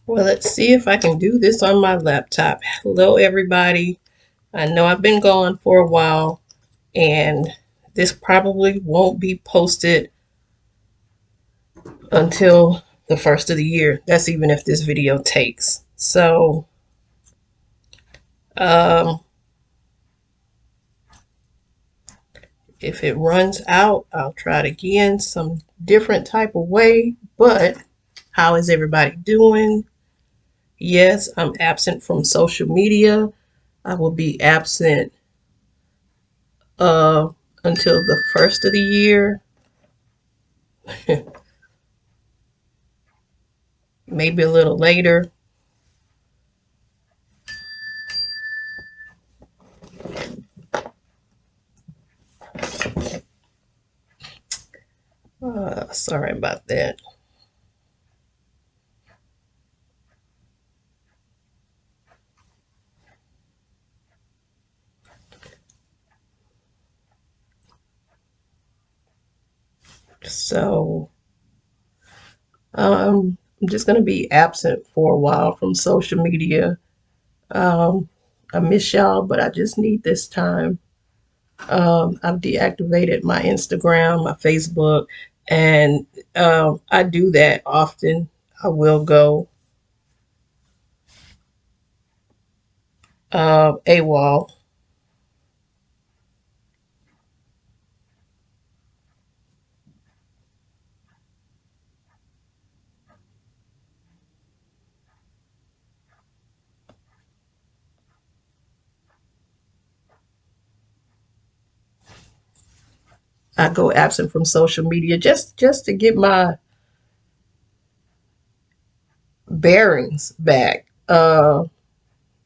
Well, let's see if I can do this on my laptop. Hello, everybody. I know I've been gone for a while, and this probably won't be posted until the first of the year. That's even if this video takes. So, um, if it runs out, I'll try it again some different type of way. But how is everybody doing? Yes, I'm absent from social media. I will be absent uh, until the first of the year, maybe a little later. Sorry about that. So I'm just going to be absent for a while from social media. Um, I miss y'all, but I just need this time. I've deactivated my Instagram, my Facebook, and I do that often. I will go AWOL. I go absent from social media just to get my bearings back.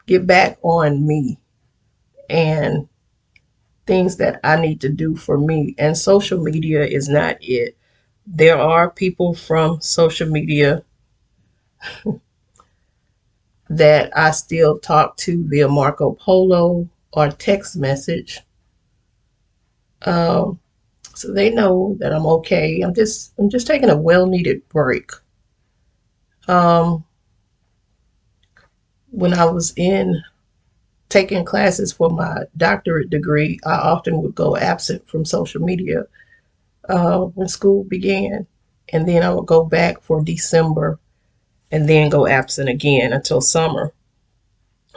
Get back on me and things that I need to do for me. And social media is not it. There are people from social media that I still talk to via Marco Polo or text message. Um, so they know that I'm okay. I'm just taking a well needed break. Um, when I was in taking classes for my doctorate degree, I often would go absent from social media when school began. And then I would go back for December and then go absent again until summer.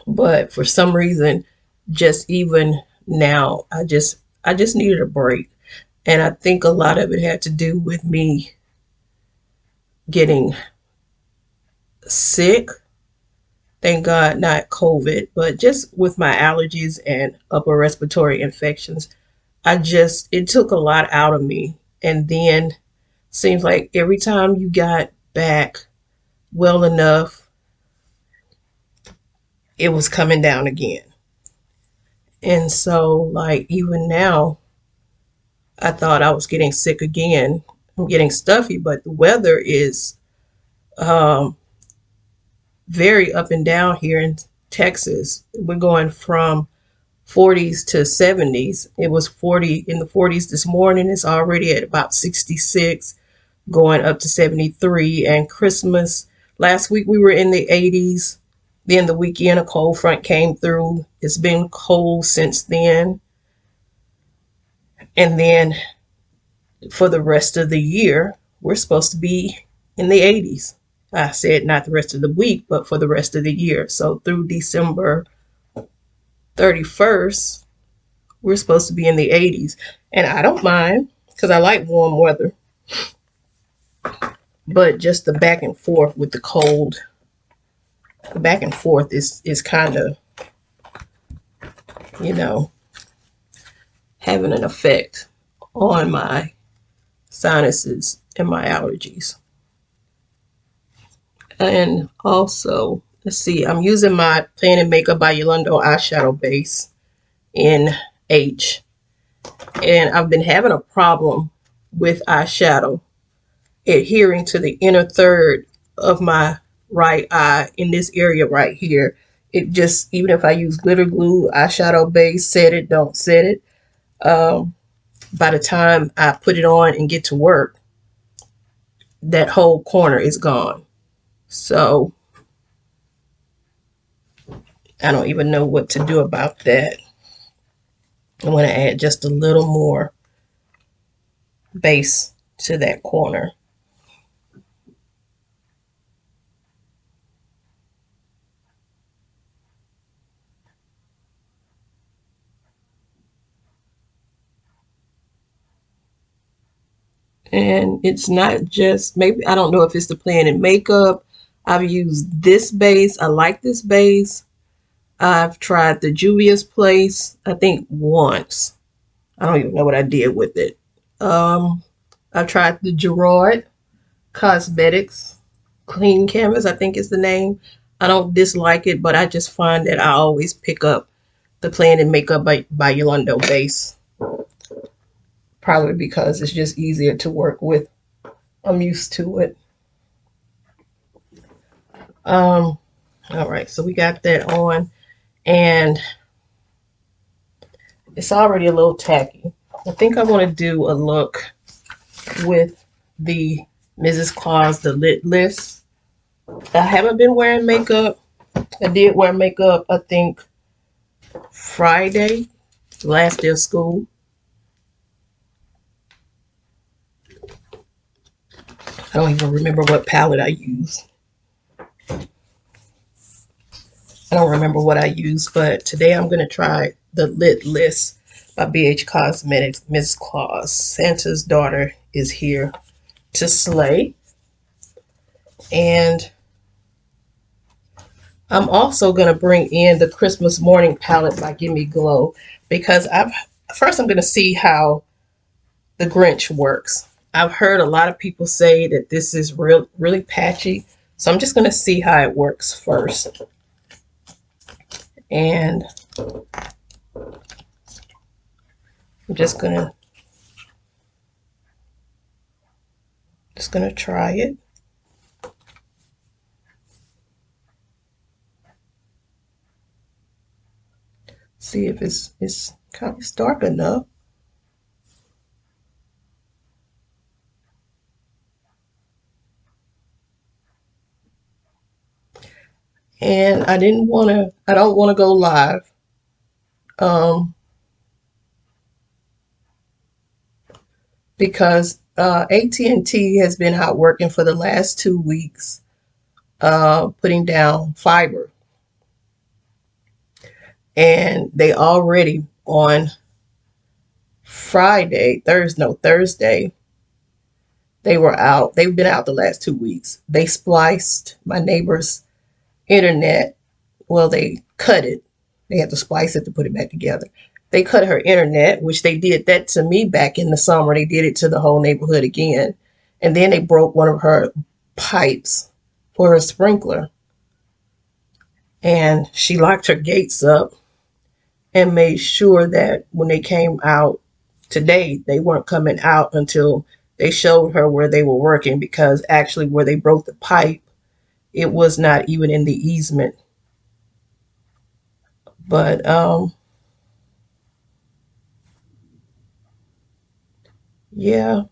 But for some reason, just even now, I just needed a break. And I think a lot of it had to do with me getting sick. Thank God, not COVID, but just with my allergies and upper respiratory infections. It took a lot out of me. And then seems like every time you got back well enough, it was coming down again. And so, like, even now, I thought I was getting sick again. I'm getting stuffy, but the weather is um, very up and down here in Texas. We're going from 40s to 70s. It was 40 in the 40s this morning. It's already at about 66, going up to 73. And Christmas, last week we were in the 80s. Then the weekend, a cold front came through. It's been cold since then. And then for the rest of the year, we're supposed to be in the 80s. I said not the rest of the week, but for the rest of the year. So through December 31st, we're supposed to be in the 80s. And I don't mind because I like warm weather. But just the back and forth with the cold, the back and forth is kind of, you know, having an effect on my sinuses and my allergies. And also, let's see, I'm using my Plan and Makeup by Yolando eyeshadow base in H. And I've been having a problem with eyeshadow adhering to the inner third of my right eye in this area right here. It just, even if I use glitter glue, eyeshadow base, set it, don't set it, um, by the time I put it on and get to work, that whole corner is gone. So I don't even know what to do about that. I want to add just a little more base to that corner. And it's not just, maybe, I don't know if it's the Plan and Makeup. I've used this base. I like this base. I've tried the Juvia's Place, I think once. I don't even know what I did with it. I've tried the Gerard Cosmetics Clean Canvas, I think is the name. I don't dislike it, but I just find that I always pick up the Plan and Makeup by Yolanda base. Probably because it's just easier to work with. I'm used to it. All right, so we got that on, and it's already a little tacky. I think I want to do a look with the Mrs. Claus, the Lit List. I haven't been wearing makeup. I did wear makeup, I think, Friday, last day of school. I don't even remember what palette I used. I don't remember what I used, but today I'm going to try the Lit List by BH Cosmetics, Miss Claus. Santa's daughter is here to slay. And I'm also going to bring in the Christmas Morning palette by Gimme Glow, because first I'm going to see how the Grinch works. I've heard a lot of people say that this is really patchy, so I'm just going to see how it works first. And I'm just gonna try it. See if it's kind of dark enough. And I don't want to go live. Because AT&T has been out working for the last 2 weeks, putting down fiber. And they already on Thursday, they were out. They've been out the last 2 weeks. They spliced my neighbor's internet. Well, they cut it. They had to splice it to put it back together. They cut her internet, which they did that to me back in the summer. They did it to the whole neighborhood again. And then they broke one of her pipes for her sprinkler. And she locked her gates up and made sure that when they came out today, they weren't coming out until they showed her where they were working, because actually where they broke the pipe, it was not even in the easement. But yeah,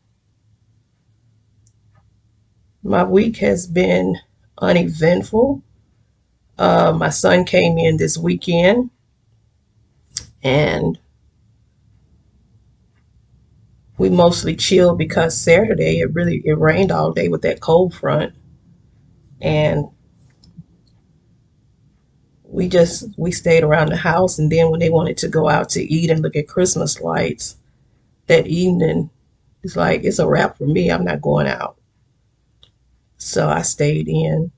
my week has been uneventful. My son came in this weekend, and we mostly chilled because Saturday it rained all day with that cold front, and we stayed around the house. And then when they wanted to go out to eat and look at Christmas lights that evening, it's like, it's a wrap for me. I'm not going out. So I stayed in,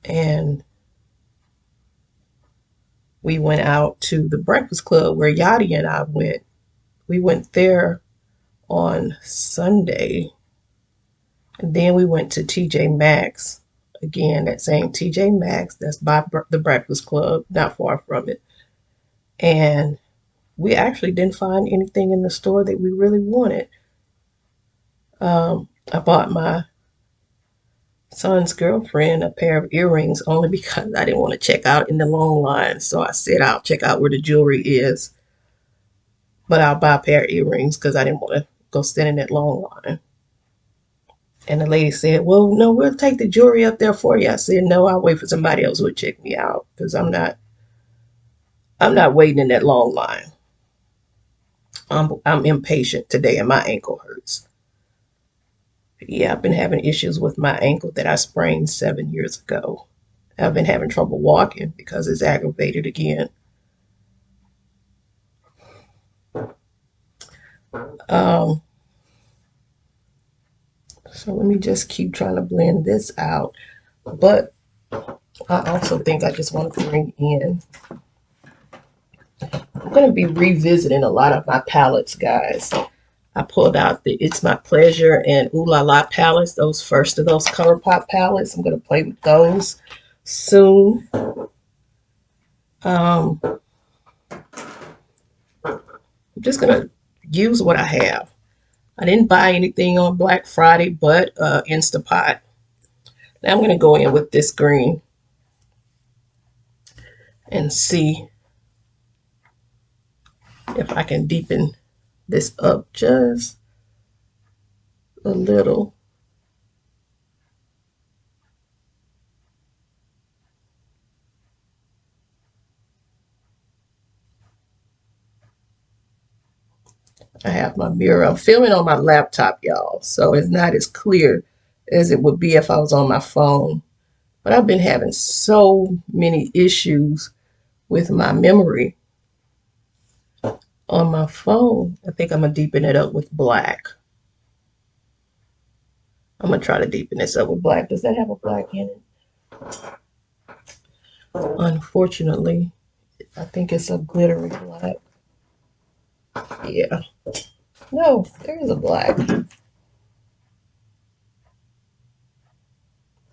and we went out to the Breakfast Club where Yachty and I went. We went there on Sunday, and then we went to TJ Maxx. Again, that same TJ Maxx that's by the Breakfast Club, not far from it. And we actually didn't find anything in the store that we really wanted. I bought my son's girlfriend a pair of earrings only because I didn't want to check out in the long line. So I said I'll check out where the jewelry is, but I'll buy a pair of earrings because I didn't want to go stand in that long line. And the lady said, well, no, we'll take the jewelry up there for you. I said, no, I'll wait for somebody else who will check me out because I'm not waiting in that long line. I'm impatient today and my ankle hurts. Yeah, I've been having issues with my ankle that I sprained 7 years ago. I've been having trouble walking because it's aggravated again. Um, so let me just keep trying to blend this out. But I also think I just want to bring in, I'm going to be revisiting a lot of my palettes, guys. I pulled out the It's My Pleasure and Ooh La La palettes, those first of those ColourPop palettes. I'm going to play with those soon. I'm just going to use what I have. I didn't buy anything on Black Friday but Instapot. Now I'm going to go in with this green and see if I can deepen this up just a little. I have my mirror. I'm filming on my laptop, y'all, so it's not as clear as it would be if I was on my phone. But I've been having so many issues with my memory on my phone. I think I'm going to deepen it up with black. I'm going to try to deepen this up with black. Does that have a black in it? Unfortunately, I think it's a glittery black. Yeah. No, there is a black.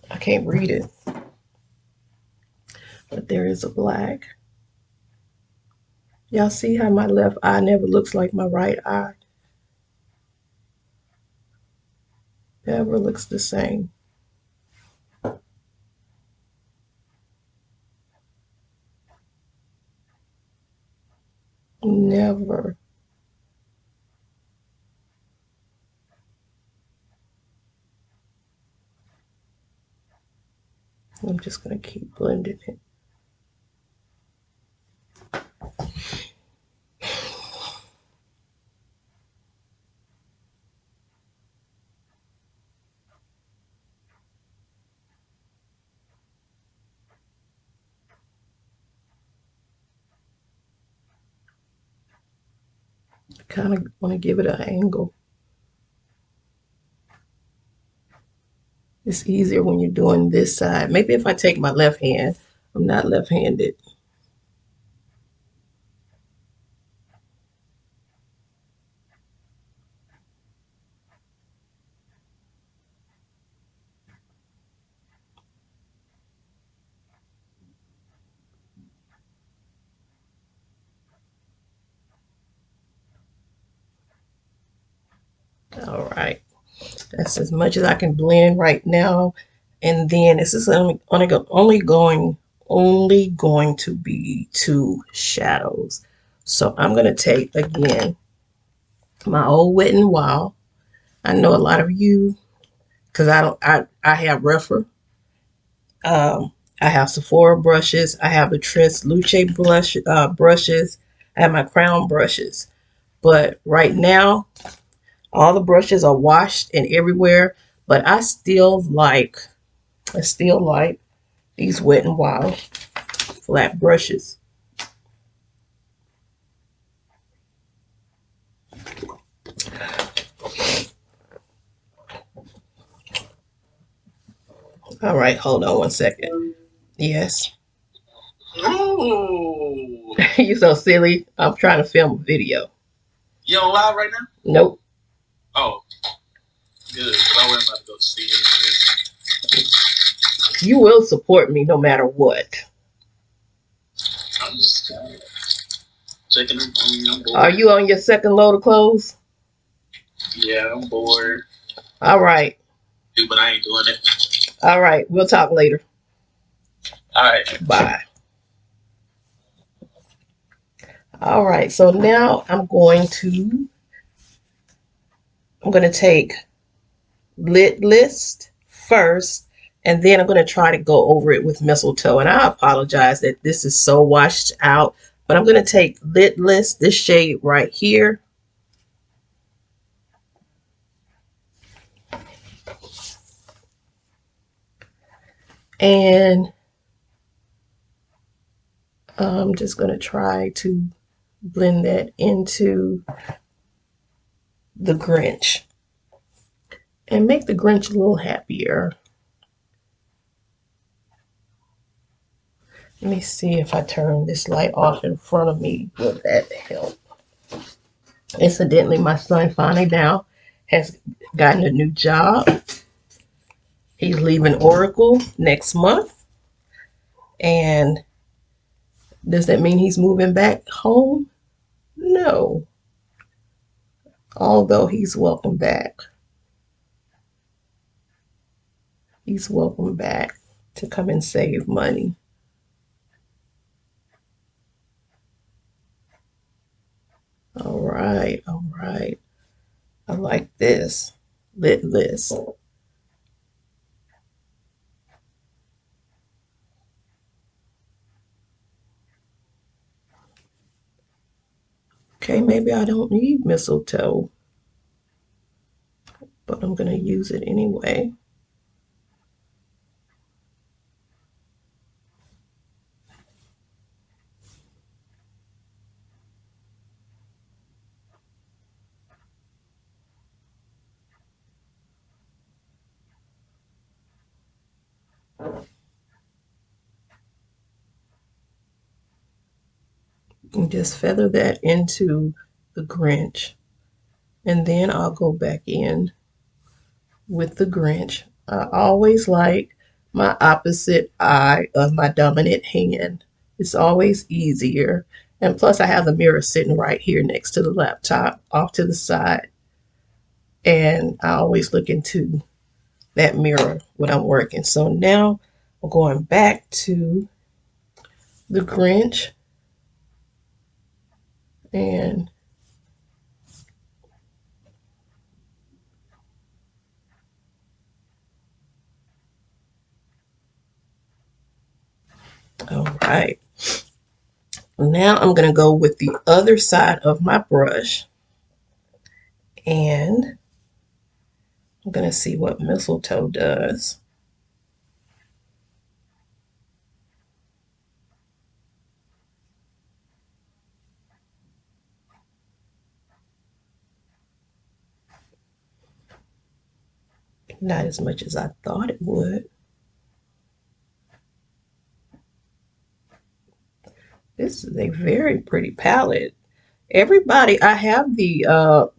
I can't read it. But there is a black. Y'all see how my left eye never looks like my right eye? Never looks the same. Never. I'm just going to keep blending it. Kind of want to give it an angle. It's easier when you're doing this side. Maybe if I take my left hand, I'm not left-handed. All right. That's as much as I can blend right now. And then this is only going to be two shadows. So I'm going to take, again, my old Wet n Wild. I know a lot of you, because I have rougher. I have Sephora brushes. I have the Tres Luce brushes. I have my crown brushes. But right now, all the brushes are washed and everywhere. But I still like these Wet n Wild flat brushes. All right, hold on one second. Yes. No. You so silly. I'm trying to film a video. You on live right now? Nope. Oh. Good. I was about to go see you. You will support me no matter what. I'm just checking. I'm bored. Are you on your second load of clothes? Yeah, I'm bored. All right. But I ain't doing it. All right. We'll talk later. All right. Bye. All right. So now I'm going to take lid list first, and then I'm going to try to go over it with mistletoe. And I apologize that this is so washed out, but I'm going to take lid list, this shade right here, and I'm just going to try to blend that into the Grinch and make the Grinch a little happier. Let me see if I turn this light off in front of me. Will that help? Incidentally, my son finally now has gotten a new job. He's leaving Oracle next month. And does that mean he's moving back home? No. Although he's welcome back. He's welcome back to come and save money. All right, all right. I like this. Lit list. Okay, maybe I don't need mistletoe, but I'm going to use it anyway. And just feather that into the Grinch. And then I'll go back in with the Grinch. I always like my opposite eye of my dominant hand. It's always easier. And plus I have the mirror sitting right here next to the laptop off to the side. And I always look into that mirror when I'm working. So now I'm going back to the Grinch and all right. Now I'm going to go with the other side of my brush and I'm going to see what mistletoe does. Not as much as I thought it would. This is a very pretty palette. Everybody, I have the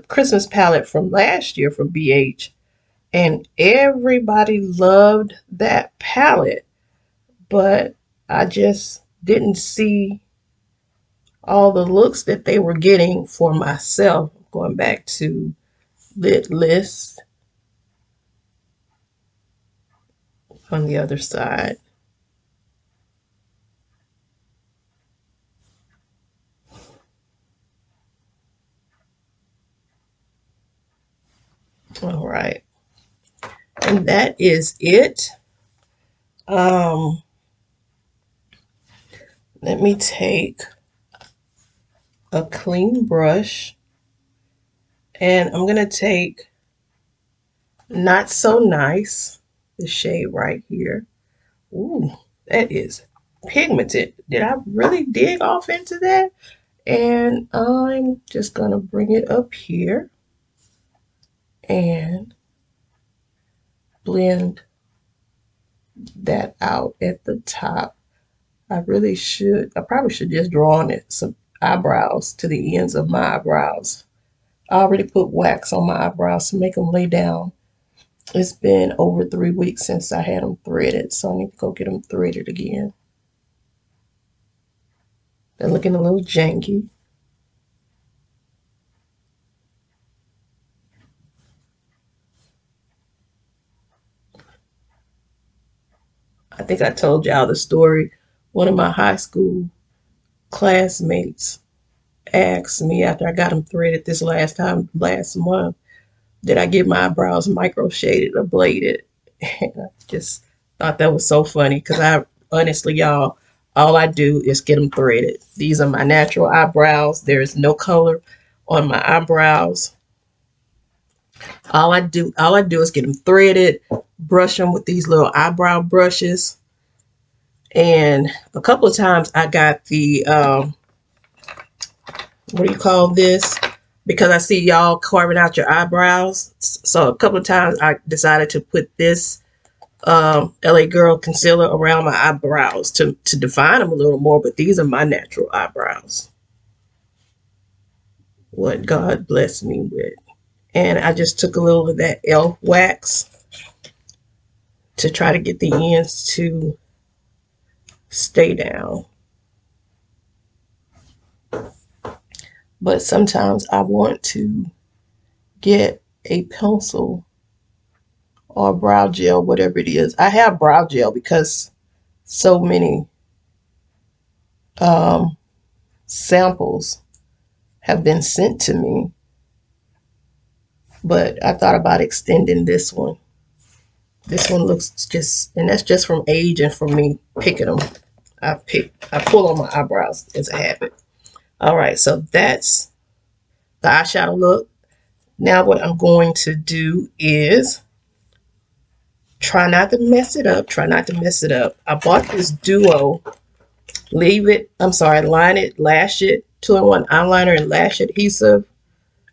Christmas palette from last year from BH, and everybody loved that palette, but I just didn't see all the looks that they were getting for myself. Going back to Lit List on the other side. All right. And that is it. Um, Let me take a clean brush and I'm going to take Not So Nice, the shade right here. Ooh, that is pigmented. Did I really dig off into that? And I'm just going to bring it up here and blend that out at the top. I probably should just draw on it some eyebrows to the ends of my eyebrows. I already put wax on my eyebrows to make them lay down. It's been over 3 weeks since I had them threaded, so I need to go get them threaded again. They're looking a little janky. I think I told y'all the story. One of my high school classmates asked me after I got them threaded this last month, Did I get my eyebrows micro shaded or bladed? And I just thought that was so funny because I honestly, y'all, all I do is get them threaded. These are my natural eyebrows. There is no color on my eyebrows. All I do is get them threaded, brush them with these little eyebrow brushes. And a couple of times I got the what do you call this? Because I see y'all carving out your eyebrows. So a couple of times I decided to put this LA Girl concealer around my eyebrows to define them a little more. But these are my natural eyebrows. What God blessed me with. And I just took a little of that elf wax to try to get the ends to stay down. But sometimes I want to get a pencil or brow gel, whatever it is. I have brow gel because so many samples have been sent to me. But I thought about extending this one. This one looks just, and that's just from age and from me picking them. I pull on my eyebrows as a habit. All right, so that's the eyeshadow look. Now what I'm going to do is try not to mess it up. Try not to mess it up. I bought this duo line it, lash it, 2-in-1 eyeliner and lash adhesive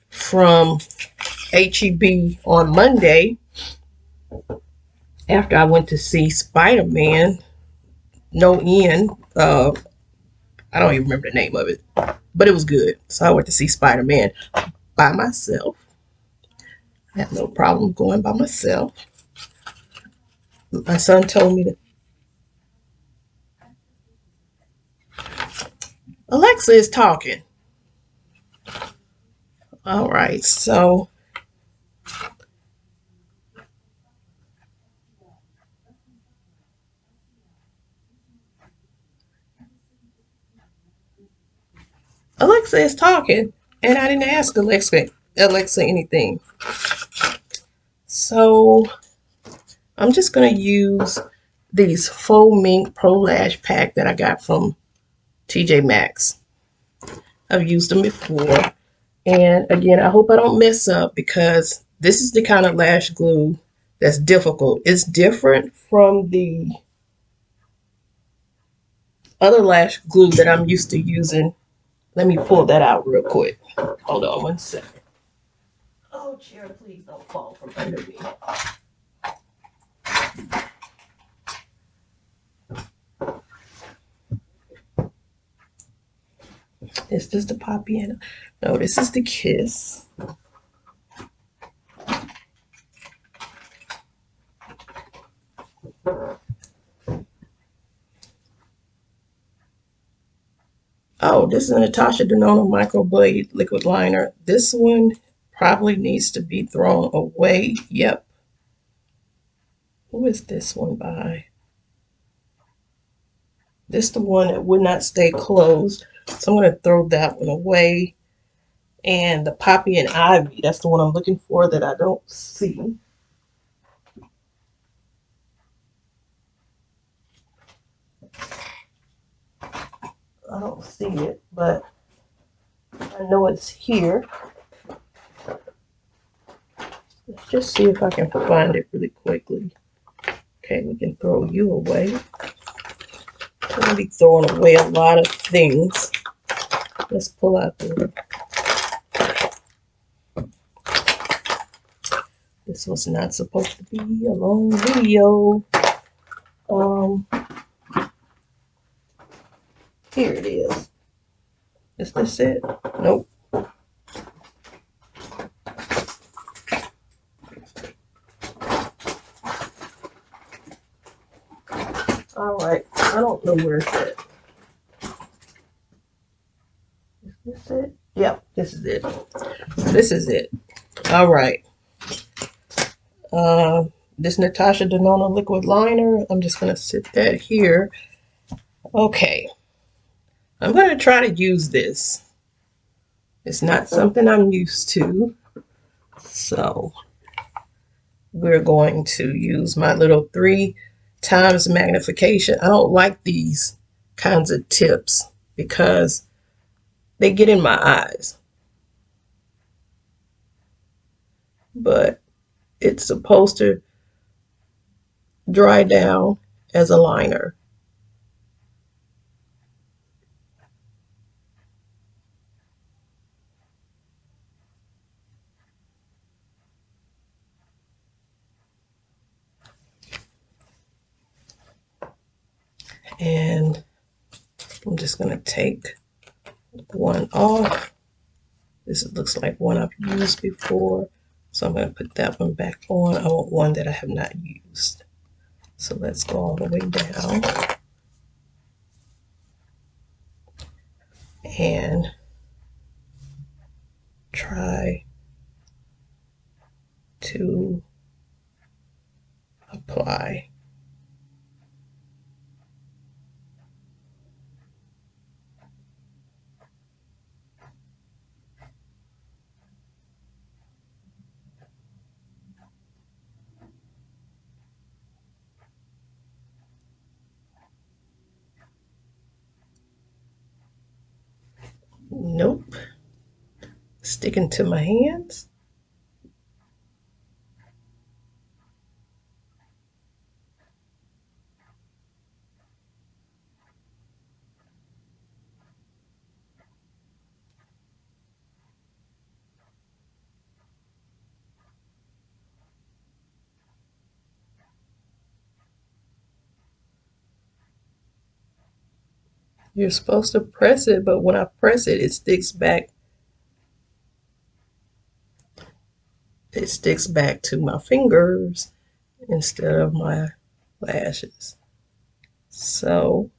from HEB on Monday after I went to see Spider-Man No End. I don't even remember the name of it, but it was good. So I went to see Spider-Man by myself. I have no problem going by myself. My son told me to. Alexa is talking. All right, so Alexa is talking, and I didn't ask Alexa anything. So I'm just gonna use these Faux Mink Pro Lash Pack that I got from TJ Maxx. I've used them before, and again, I hope I don't mess up because this is the kind of lash glue that's difficult. It's different from the other lash glue that I'm used to using. Let me pull that out real quick. Hold on one second. Oh, chair, please don't fall from under me. Is this the Poppy? No, this is the Kiss. Oh, this is a Natasha Denona Microblade Liquid Liner. This one probably needs to be thrown away. Yep. Who is this one by? This is the one that would not stay closed. So I'm going to throw that one away. And the Poppy and Ivy, that's the one I'm looking for that I don't see. I don't see it, but I know it's here. Let's just see if I can find it really quickly. Okay, we can throw you away. I'm going to be throwing away a lot of things. Let's pull out the... This was not supposed to be a long video. Here it is. Is this it? Nope. All right. I don't know where it's at. Is this it? Yep, this is it. This is it. All right. This Natasha Denona liquid liner. I'm just going to sit that here. Okay. I'm going to try to use this. It's not something I'm used to. So we're going to use my little 3x magnification. I don't like these kinds of tips because they get in my eyes. But it's supposed to dry down as a liner. And I'm just going to take one off. This looks like one I've used before. So I'm going to put that one back on. I want one that I have not used. So let's go all the way down. And try to apply. Nope. Sticking to my hands. You're supposed to press it, but when I press it, it sticks back. It sticks back to my fingers instead of my lashes. So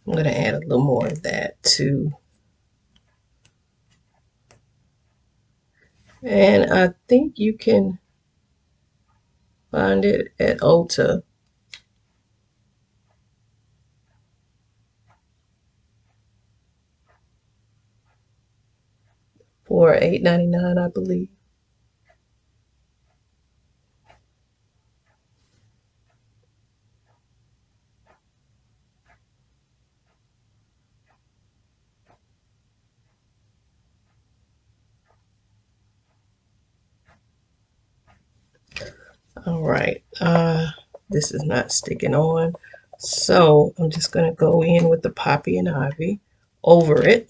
I'm going to add a little more of that too. And I think you can find it at Ulta for $8.99, I believe. All right, this is not sticking on. So I'm just going to go in with the Poppy and Ivy over it.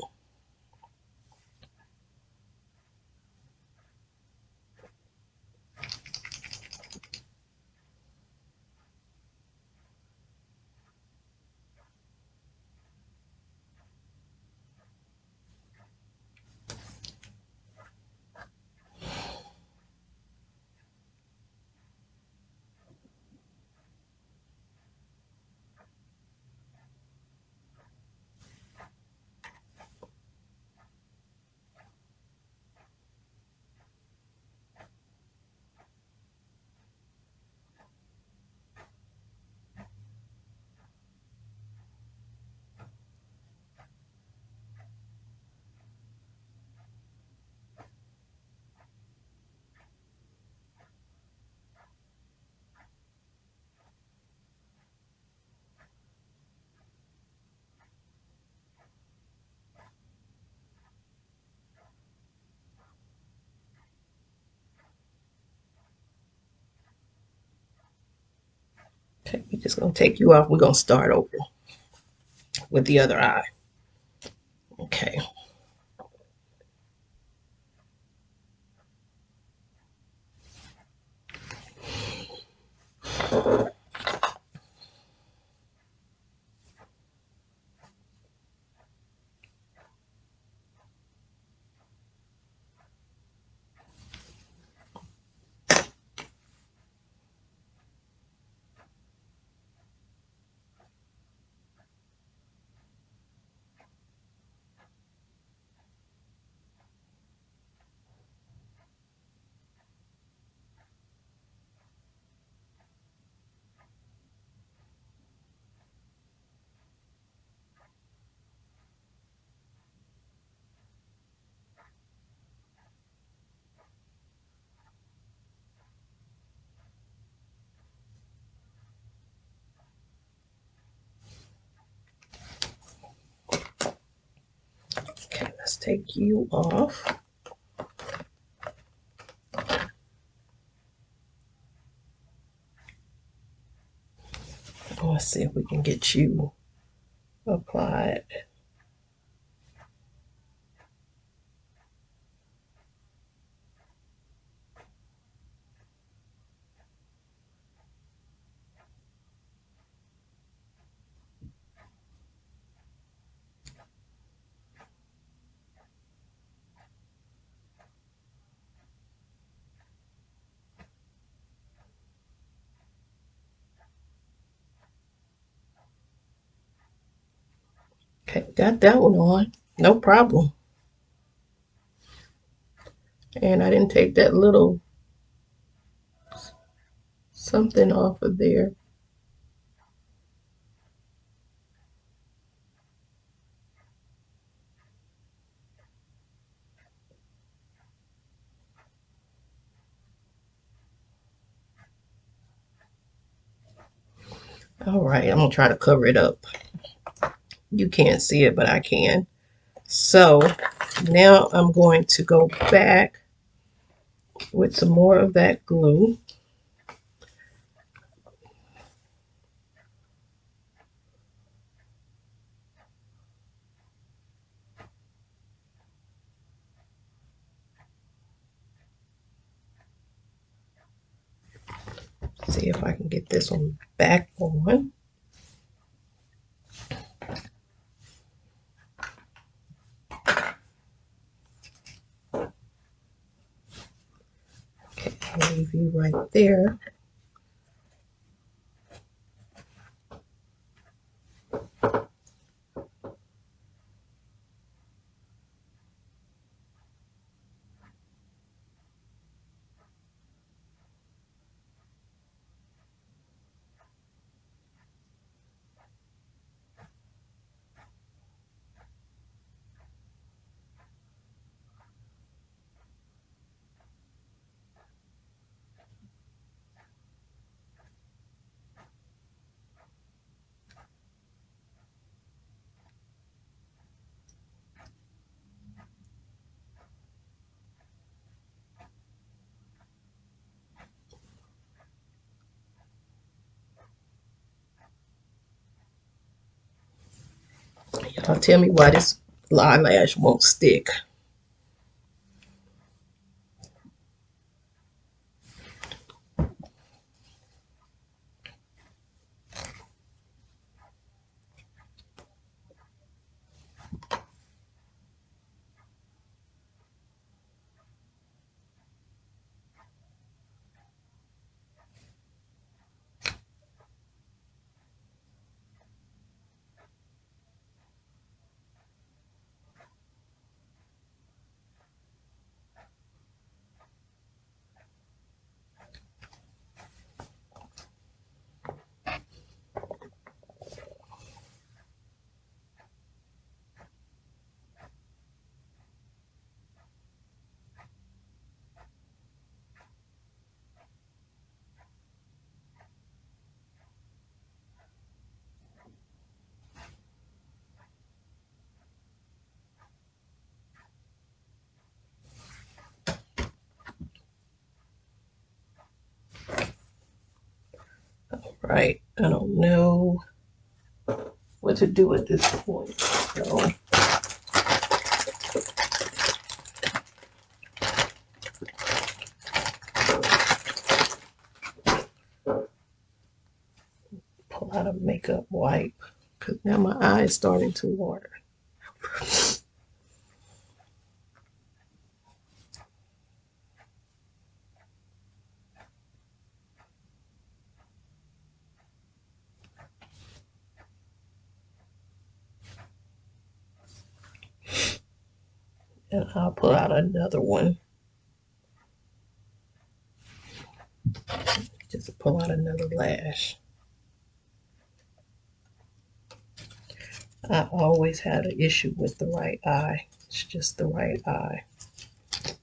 Okay, we're just going to take you off. We're going to start over with the other eye. Okay. take you off. Let's see if we can get you applied. Okay, got that one on. No problem. And I didn't take that little something off of there. All right, I'm gonna try to cover it up. You can't see it, but I can. So now I'm going to go back with some more of that glue. See if I can get this one back on. Okay, I'll leave you right there. Y'all tell me why this eyelash won't stick. Right, I don't know what to do at this point. So pull out a makeup wipe because now my eye is starting to water. And I'll pull out another one. Just pull out another lash. I always had an issue with the right eye. It's just the right eye.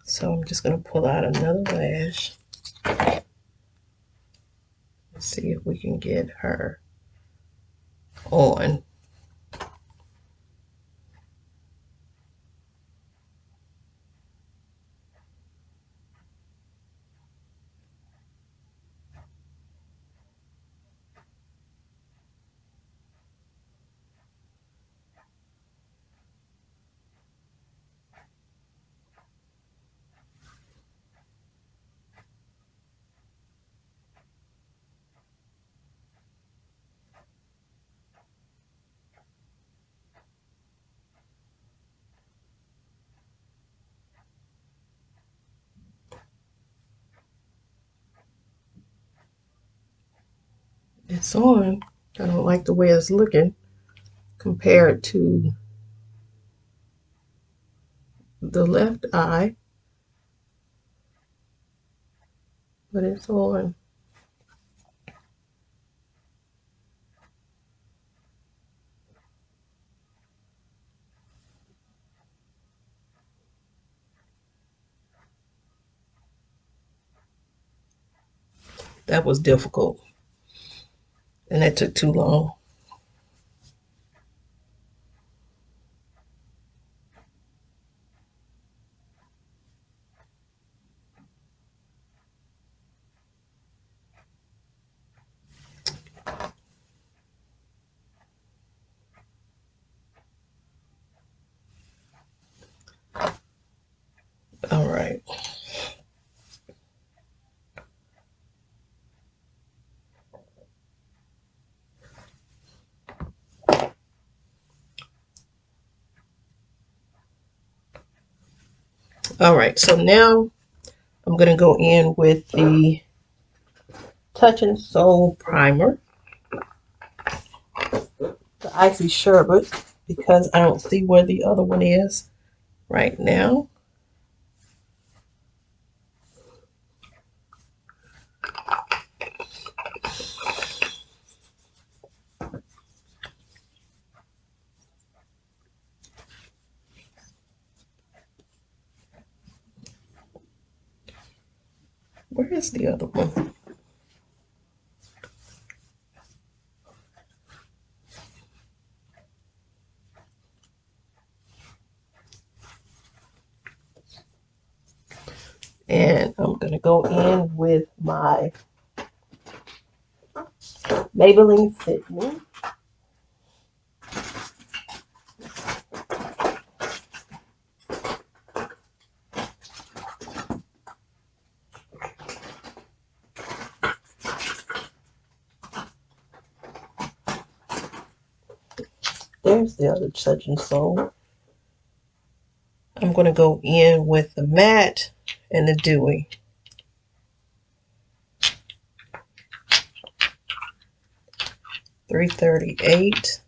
So I'm just going to pull out another lash. Let's see if we can get her on. It's on. I don't like the way it's looking compared to the left eye, but it's on. That was difficult, and that took too long. All right. All right, so now I'm going to go in with the Touch and Soul Primer, the Icy Sherbet, because I don't see where the other one is right now. Where is the other one? And I'm going to go in with my Maybelline Fit Me. There's the other Touch and Soul. I'm going to go in with the matte and the dewy. $3.38.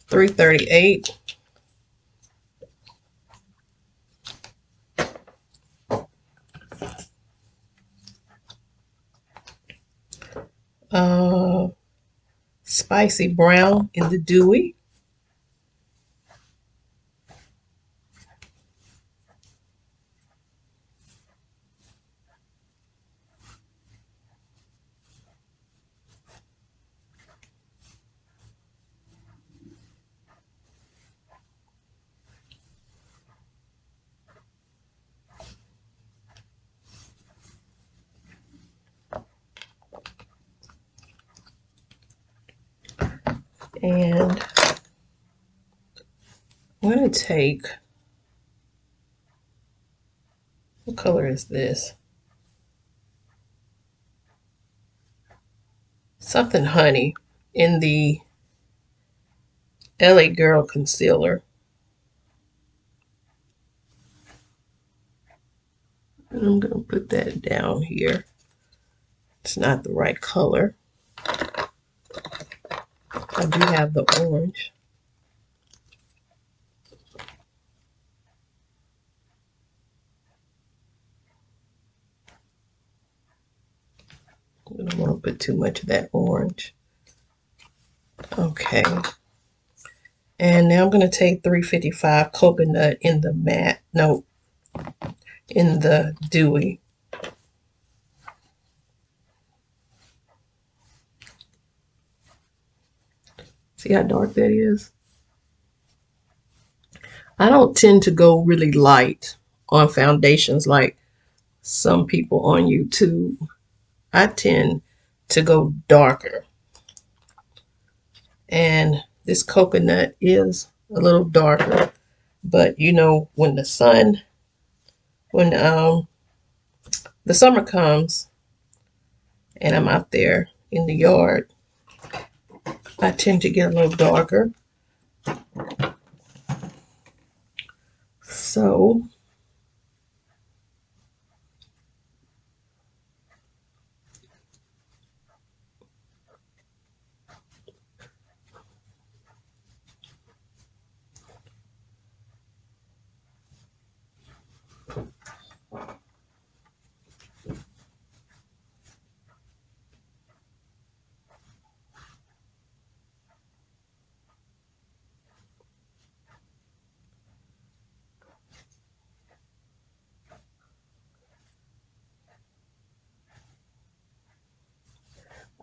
$3.38. Spicy brown in the dewy. And I'm going to take, what color is this? Something honey in the LA Girl concealer. And I'm going to put that down here. It's not the right color. I do have the orange. I don't want to put too much of that orange. Okay. And now I'm going to take 355 Coconut in the matte, no, in the dewy. See how dark that is? I don't tend to go really light on foundations like some people on YouTube. I tend to go darker. And this coconut is a little darker. But you know, when the sun, when the summer comes and I'm out there in the yard, I tend to get a little darker. So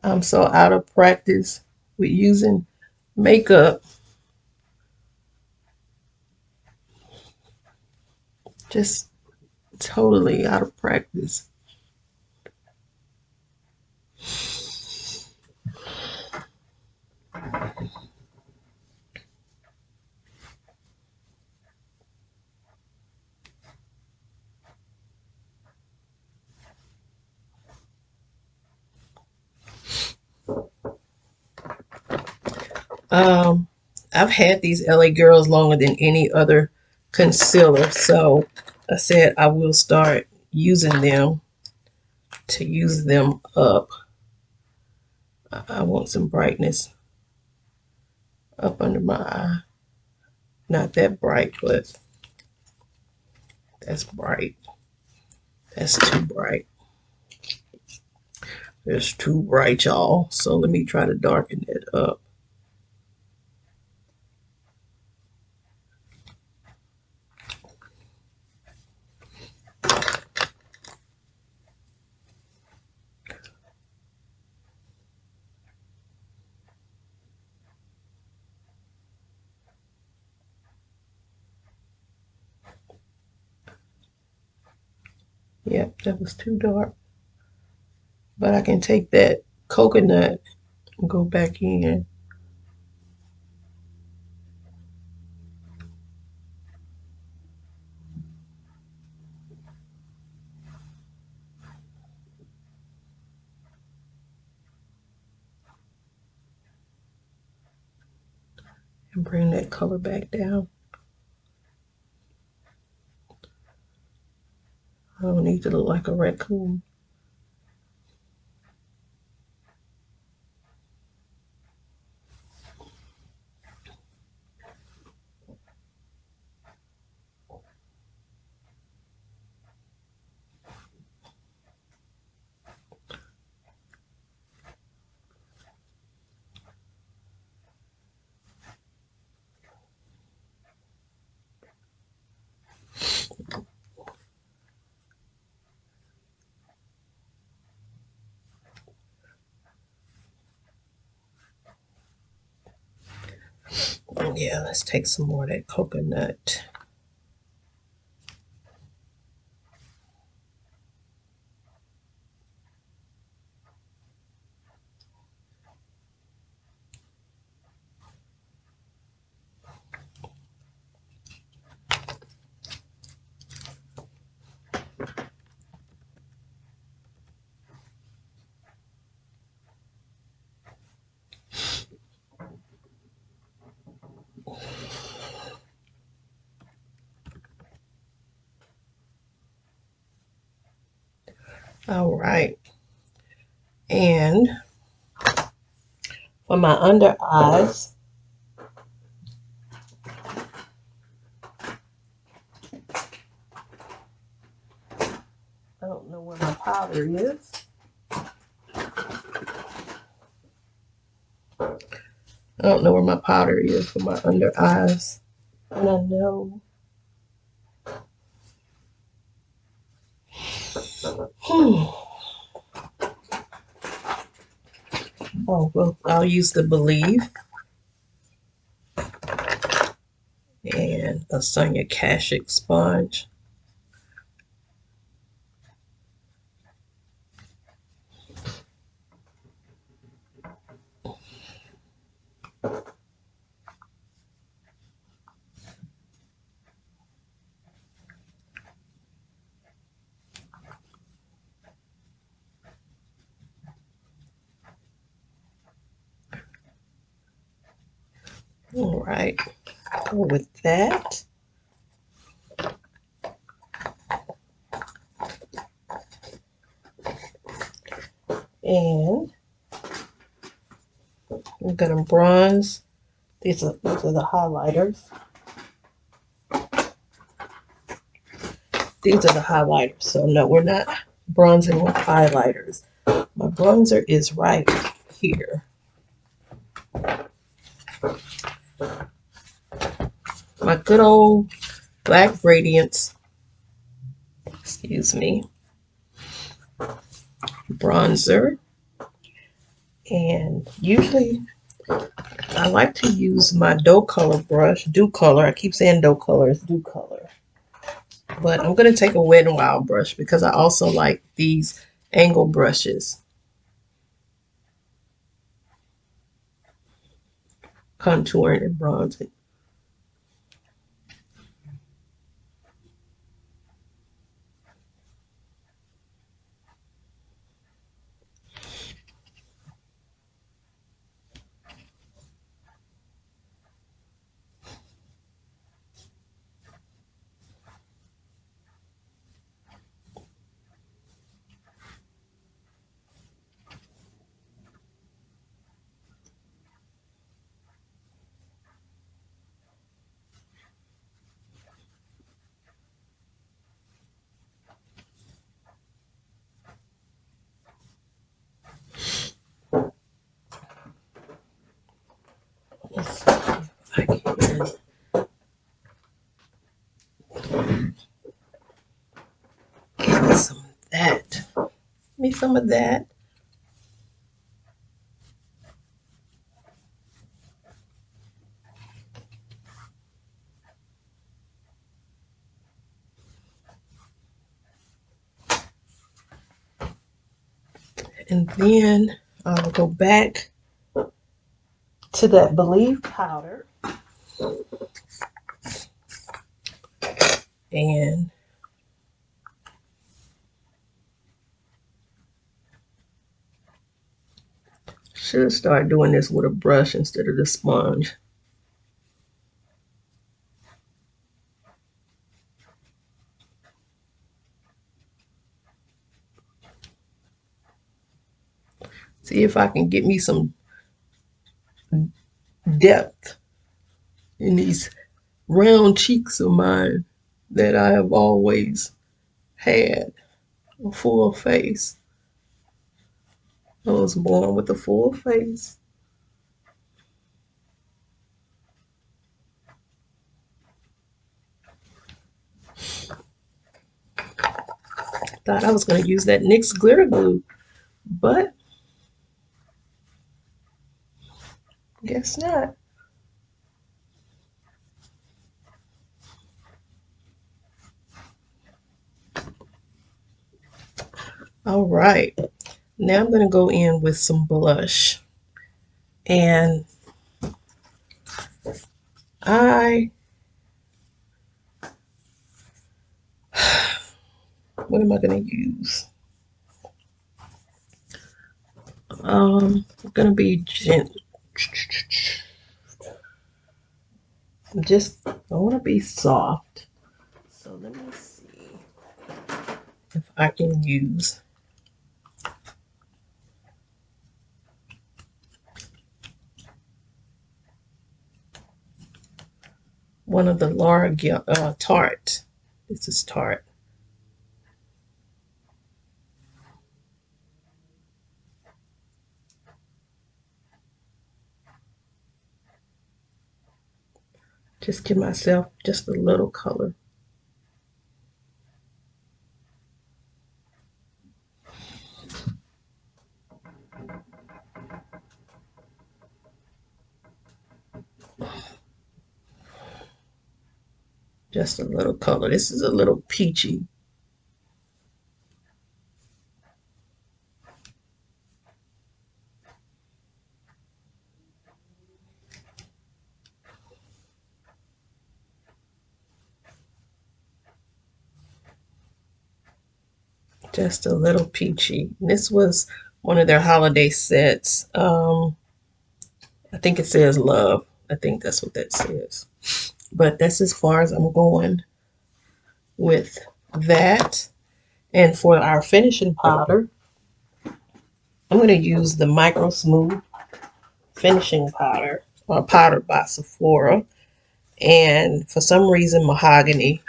I'm so out of practice with using makeup. Just totally out of practice. Um, I've had these LA Girls longer than any other concealer, so I said I will start using them to use them up. I want some brightness up under my eye. Not that bright, but that's bright. That's too bright. It's too bright, y'all. So let me try to darken it up. Yep, that was too dark. But I can take that coconut and go back in and bring that color back down. I don't need to look like a raccoon. Yeah, let's take some more of that coconut. All right. And for my under eyes, I don't know where my powder is. I don't know where my powder is for my under eyes. And I know. Oh, well, I'll use the Believe and a Sonia Kashuk sponge. All right, go with that. And I'm gonna bronze. These are the highlighters. These are the highlighters. So no, we're not bronzing with highlighters. My bronzer is right here. My good old Black Radiance, excuse me, bronzer. And usually I like to use my dough color brush, Dew Color. I keep saying dough color, it's Dew Color. But I'm going to take a Wet n Wild brush because I also like these angle brushes, contouring and bronzing. Let's see if I can get some of that. Give me some of that. And then I'll go back to that Believe powder and should start doing this with a brush instead of the sponge. See if I can get me some depth in these round cheeks of mine that I have always had. A full face. I was born with a full face. Thought I was going to use that NYX glitter glue, but guess not. All right, now I'm going to go in with some blush. And I, what am I going to use? I'm going to be gentle. I want to be soft. So let me see if I can use one of the Laura Tarte. This is Tarte. Just give myself just a little color. Just a little color. This is a little peachy. Just a little peachy. This was one of their holiday sets. I think it says love. I think that's what that says. But that's as far as I'm going with that. And for our finishing powder, I'm going to use the Micro Smooth finishing powder, or powder by Sephora. And for some reason, mahogany,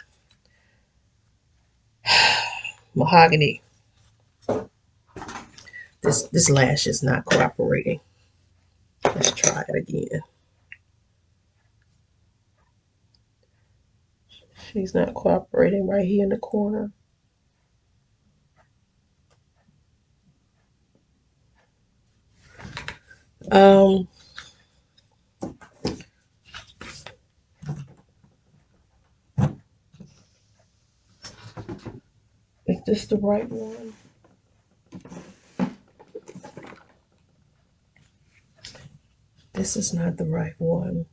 this lash is not cooperating. Let's try it again. She's not cooperating right here in the corner. this the right one? This is not the right one.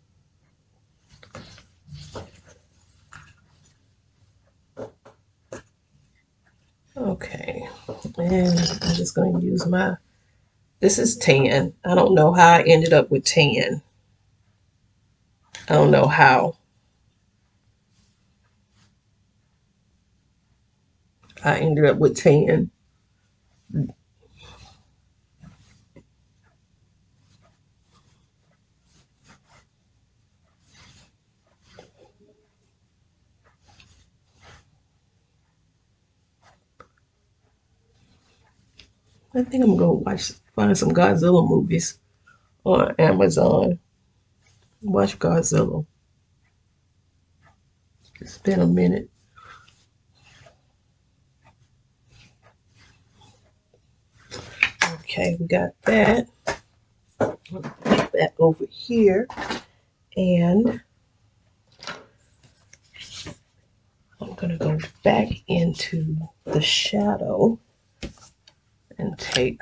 Okay, and I'm just going to use my, this is tan. I don't know how I ended up with tan. I don't know how I ended up with tan. I think I'm going to find some Godzilla movies on Amazon. Watch Godzilla. It's been a minute. Okay, we got that. Put that over here. And I'm going to go back into the shadow and take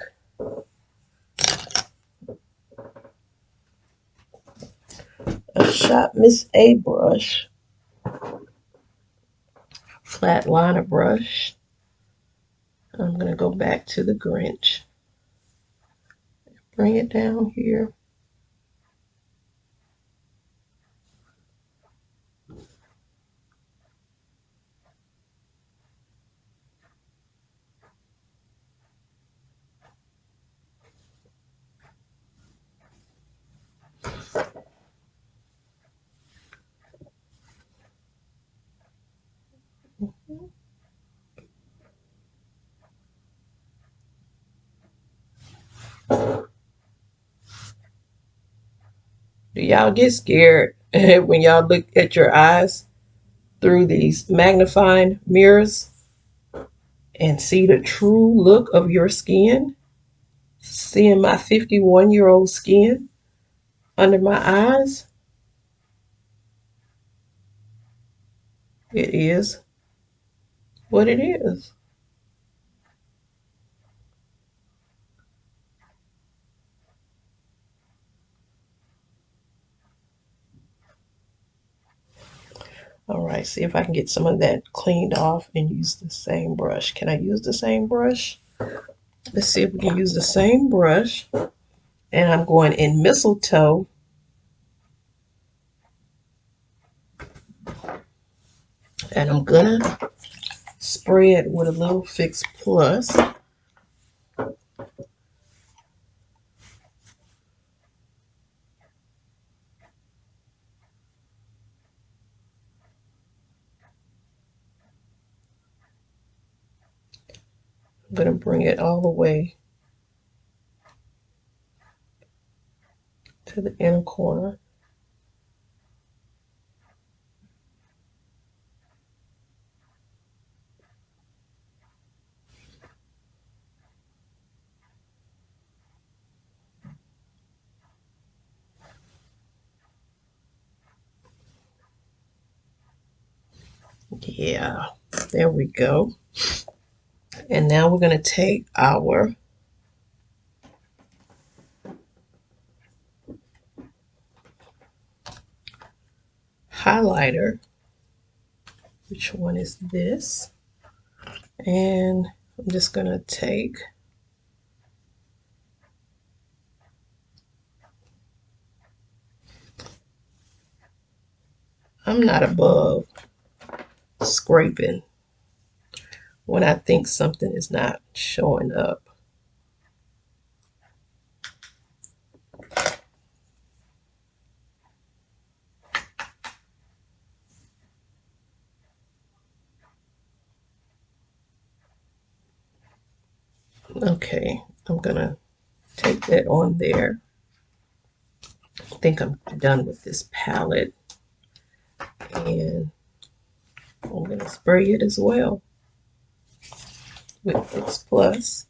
a Shop Miss A brush, flat liner brush. I'm going to go back to the Grinch. Bring it down here. Do y'all get scared when y'all look at your eyes through these magnifying mirrors and see the true look of your skin? Seeing my 51-year-old skin under my eyes? It is what it is. All right, see if I can get some of that cleaned off and use the same brush. Can I use the same brush? Let's see if we can use the same brush. And I'm going in Mistletoe. And I'm gonna spray it with a little Fix Plus. I'm gonna bring it all the way to the inner corner. Yeah, there we go. And now we're gonna take our highlighter. Which one is this? And I'm just gonna take I'm not above scraping when I think something is not showing up. Okay, I'm gonna take that on there. I think I'm done with this palette, and I'm gonna spray it as well with Fix Plus.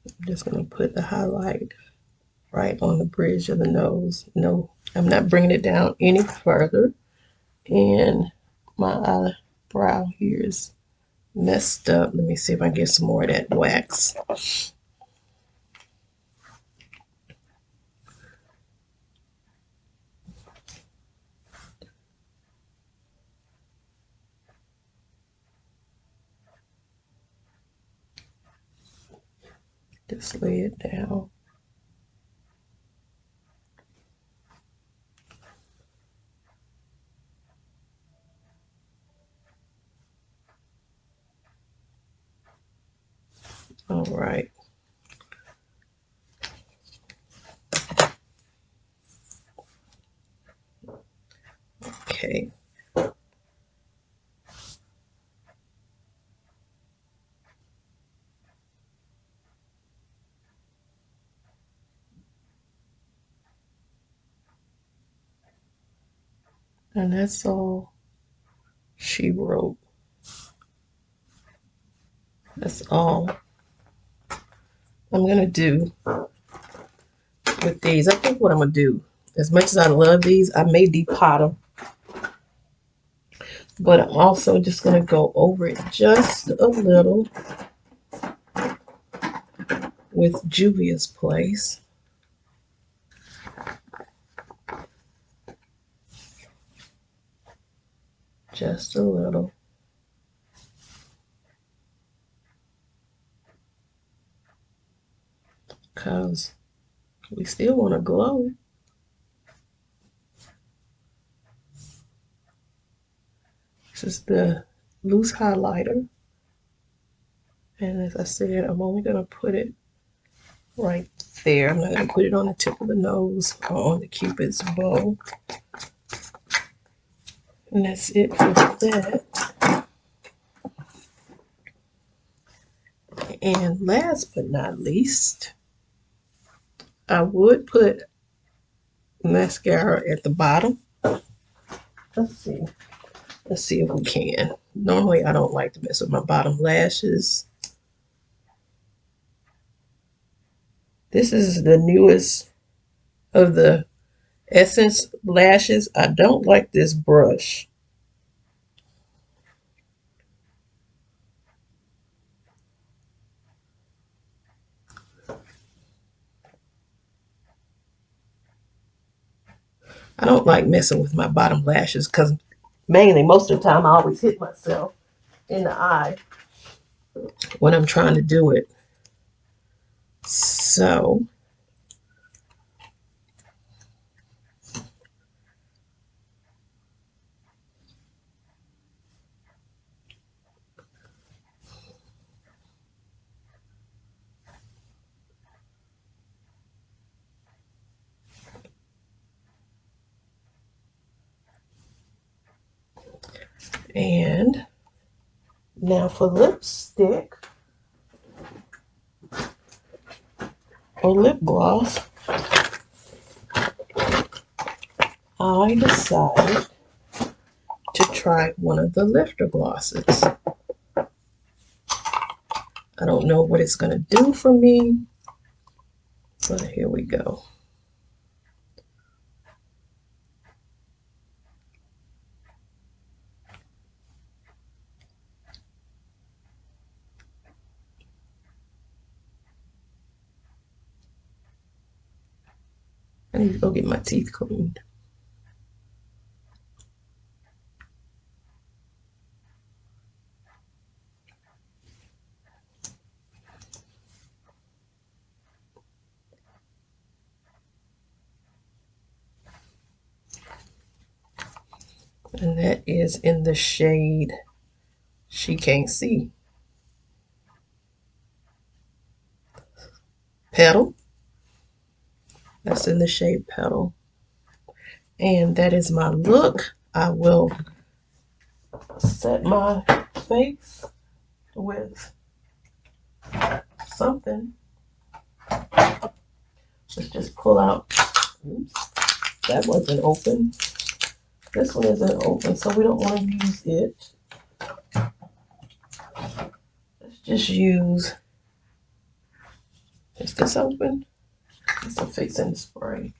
I'm just going to put the highlight right on the bridge of the nose. No, I'm not bringing it down any further. And my eyebrow here is messed up. Let me see if I can get some more of that wax. Just lay it down. All right. Okay. And that's all she wrote. That's all I'm going to do with these. I think what I'm going to do, as much as I love these, I may depot them. But I'm also just going to go over it just a little with Juvia's Place. Just a little. Because we still want to glow. This is the loose highlighter. And as I said, I'm only going to put it right there. I'm not going to put it on the tip of the nose or on the Cupid's bow. And that's it for that. And last but not least, I would put mascara at the bottom. Let's see. Let's see if we can. Normally, I don't like to mess with my bottom lashes. This is the newest of the Essence lashes. I don't like this brush. I don't like messing with my bottom lashes because mainly, most of the time, I always hit myself in the eye when I'm trying to do it. So, and now for lipstick or lip gloss, I decided to try one of the lifter glosses. I don't know what it's going to do for me, but here we go. I need to go get my teeth cleaned. And that is in the shade She Can't See. Petal. That's in the shade Petal. And that is my look. I will set my face with something. Let's just pull out. Oops, that wasn't open. This one isn't open, so we don't want to use it. Let's just use Is this open? It's a fixing spray.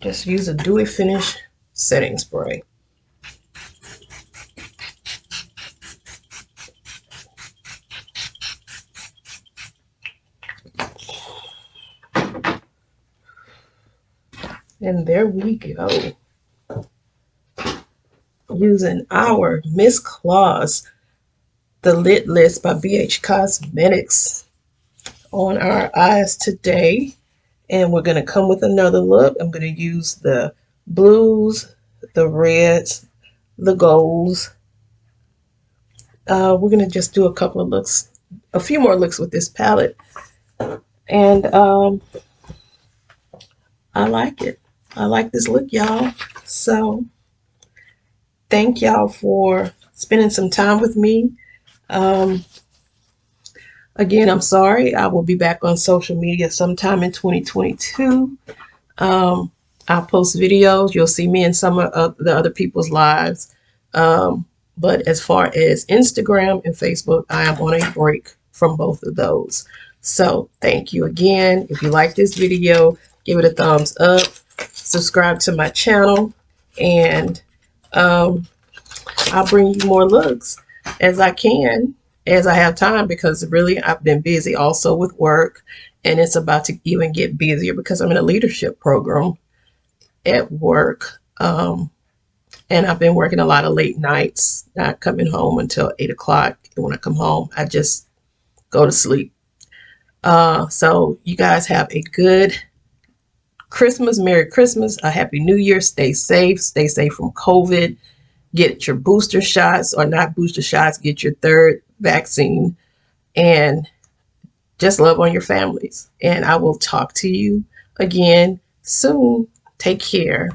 Just use a dewy finish setting spray. And there we go. Using our Miss Claus, the Lit List by BH Cosmetics on our eyes today. And we're going to come with another look. I'm going to use the blues, the reds, the golds. We're going to just do a couple of looks, a few more looks with this palette. And I like it. I like this look, y'all. So thank y'all for spending some time with me. Again, I'm sorry. I will be back on social media sometime in 2022. I'll post videos. You'll see me in some of the other people's lives. But as far as Instagram and Facebook, I am on a break from both of those. So thank you again. If you like this video, give it a thumbs up. Subscribe to my channel. And I'll bring you more looks as I can, as I have time, because really I've been busy also with work, and it's about to even get busier because I'm in a leadership program at work. And I've been working a lot of late nights, not coming home until 8 o'clock. And when I come home, I just go to sleep. So you guys have a good Christmas, Merry Christmas, a Happy New Year. Stay safe from COVID. Get your booster shots, or not booster shots, get your third vaccine, and just love on your families. And I will talk to you again soon. Take care.